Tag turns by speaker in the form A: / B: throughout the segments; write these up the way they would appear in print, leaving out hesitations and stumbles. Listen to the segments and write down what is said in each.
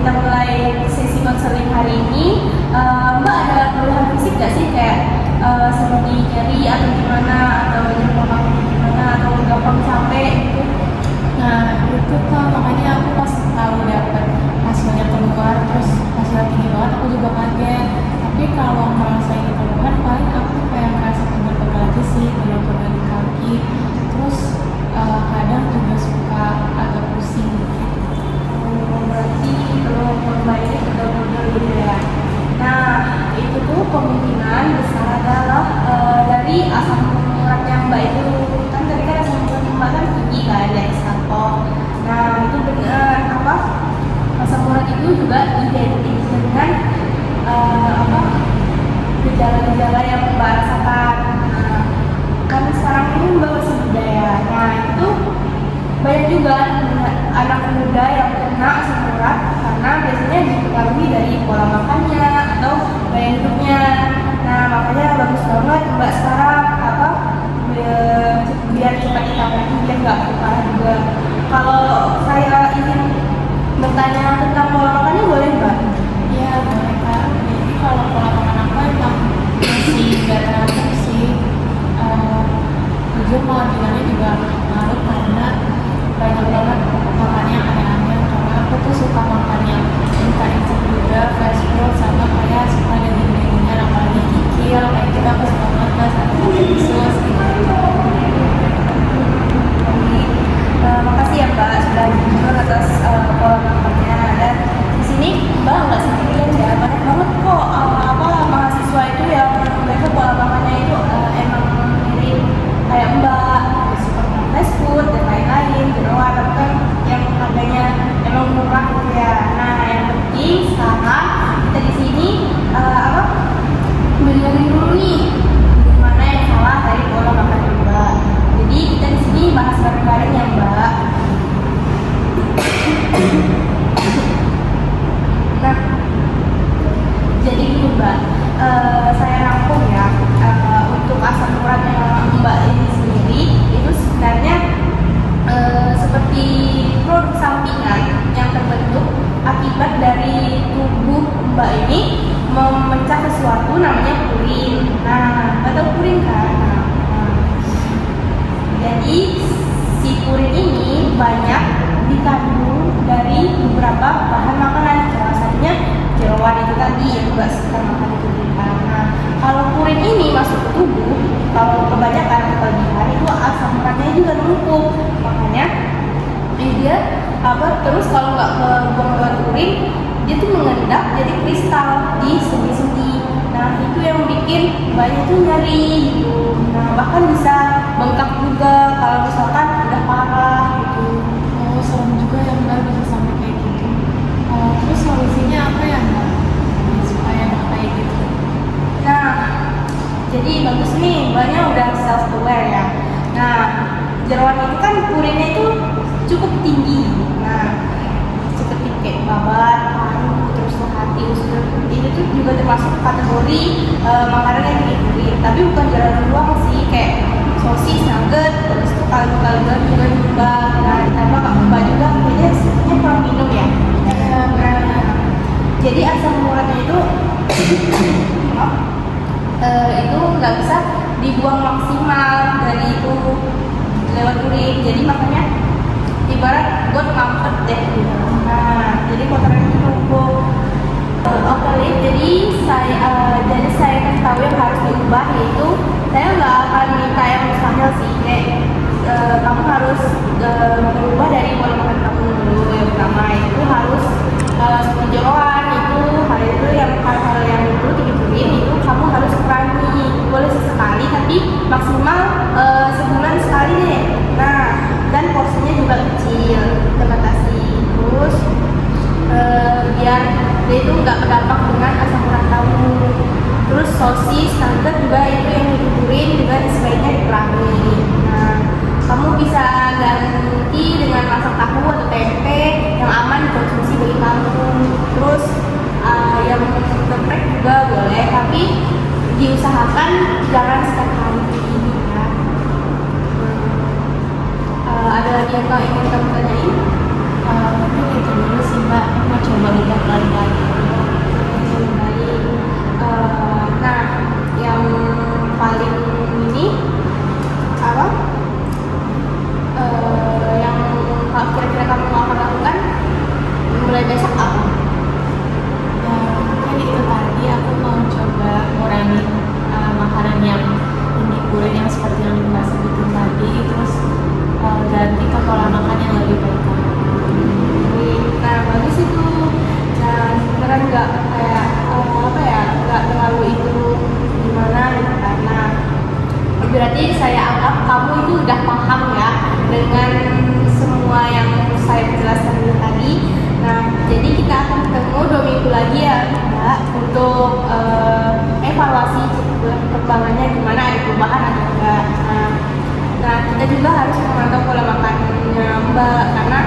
A: kita mulai sesi konseling hari ini, Mbak ada keluhan fisik gak sih kayak seperti nyeri atau gimana, atau nyeri gimana, atau gampang capek gitu?
B: Nah itu Kak, makanya aku pas tahu dapat hasilnya keluar terus hasilnya tinggi banget aku juga kaget. Tapi kalau merasa ini keluhan paling aku kayak ngerasa pegel-pegel aja sih, pegel-pegel di kaki. Terus kadang juga suka agak pusing gitu.
A: Berarti keluhan Mbak ini betul-betul gitu ya. Nah itu tuh kemungkinan besar adalah dari asam uratnya Mbak itu. Kan tadi kan asam urat Mbak kan tinggi kan dari sampel. Nah itu benar apa, asam urat itu juga identik dengan gejala-gejala yang Mbak rasakan. Nah, kan sekarang ini Mbak masih muda ya. Nah itu banyak juga anak muda yang kena asam urat karena biasanya dipengaruhi dari pola makannya atau gaya hidupnya. Nah makanya bagus banget Mbak sekarang biar cepat ditangani, biar nggak parah juga. Kalau saya ingin bertanya tentang pola makannya boleh Mbak?
B: Iya boleh Kak. Jadi kalau pola makan aku emang masih nggak teratur sih. Jujur mau bilangnya juga ngaruh karena banyak banget makan yang aneh-aneh. Karena aku tuh suka makan yang instan juga, fast food, sama kayak suka daging-dagingan, apalagi kikil kayak gitu aku suka banget Kak, sama sus gitu.
A: Makasih ya Mbak sudah jujur atas pola makannya. Dan di sini Mbak nggak sendirian ya, banyak banget kok mahasiswa itu yang mereka pola makannya itu emang mirip kayak Mbak, suka makan fast food dan lain-lain, jeroan, tapi kan yang harganya emang murah gitu ya. Nah yang penting sekarang kita di sini benerin dulu nih gimana yang salah dari pola makan Mbak. Jadi kita di sini bahas bareng-bareng ya Mbak. Nah, jadi gini Mbak, saya rangkum ya, untuk asam urat yang Mbak ini sendiri itu sebenarnya seperti produk sampingan yang terbentuk akibat dari tubuh Mbak ini memecah sesuatu namanya purin. Nah, atau purin kan? Jadi si purin ini banyak dikandung dari beberapa bahan makanan, salah satunya jeroan itu tadi yang Mbak suka makan itu. Nah, kalau purin ini masuk ke tubuh, kalau kebanyakan atau kelebihan itu asam uratnya juga numpuk, makanya dia terus kalau nggak kebuang lewat urin dia tuh mengendap jadi kristal di sendi-sendi. Nah itu yang bikin banyak tuh nyeri gitu. Nah bahkan bisa bengkak juga kalau misalkan udah parah gitu.
B: Oh serem juga ya Mbak bisa sampai kayak gitu. Terus solusinya apa ya Mbak supaya nggak kayak gitu?
A: Nah jadi bagus nih Mbaknya udah self aware ya. Nah jeroan itu kan purinnya itu cukup tinggi. Nah seperti kayak babat, paru, terus hati, usus, itu tuh juga termasuk kategori makanan yang tinggi purin. Tapi bukan jeroan doang sih, kayak sosis, nugget, terus tuh kaldu-kalduan juga nyumbang. Nah ditambah Mbak juga kayaknya sebenarnya kurang minum ya. Nah, jadi asam uratnya itu itu nggak bisa dibuang maksimal dari itu lewat urin. Jadi makanya ibarat buat mampet deh gitu. Nah jadi kotoran itu numpuk. Oke, jadi saya kasih tahu yang harus diubah, yaitu saya nggak akan minta yang mustahil sih, kayak kamu harus berubah dari pola makan kamu dulu. Yang pertama itu harus seperti jeroan itu hal-hal yang dulu tinggi itu kamu harus kurangi. Boleh sesekali tapi maksimal sebulan sekali deh. Nah dan porsinya juga kecil, kita batasi. Terus biar dia itu nggak berdampak dengan asam urat kamu. Terus sosis, nugget juga itu yang dibuburin juga sebaiknya dikurangi. Nah kamu bisa ganti dengan masak tahu atau tempe yang aman dikonsumsi bagi kamu. Terus yang geprek juga boleh, tapi diusahakan jangan setiap hari ya. Ada lagi yang ingin kamu tanyain?
B: Mungkin itu dulu sih Mbak, mau coba lihat seperti yang Mbak sebutin tadi, terus ganti ke pola makan yang lebih baik lagi.
A: Nah bagus itu. Nah sebenarnya nggak kayak apa ya, nggak terlalu itu gimana gitu karena berarti saya anggap kamu itu udah paham ya dengan semua yang saya jelaskan dulu tadi. Nah jadi kita akan ketemu 2 minggu lagi ya Mbak untuk evaluasi perkembangannya gimana, ada perubahan atau enggak. Nah kita juga harus memantau pola makannya Mbak karena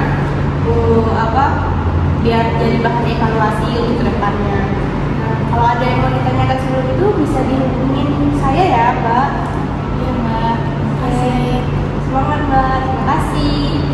A: biar jadi bahan evaluasi untuk kedepannya. Nah, kalau ada yang mau ditanyakan sebelum itu bisa dihubungin saya ya Mbak.
B: Iya Mbak, terima kasih.
A: Semangat Mbak, terima kasih.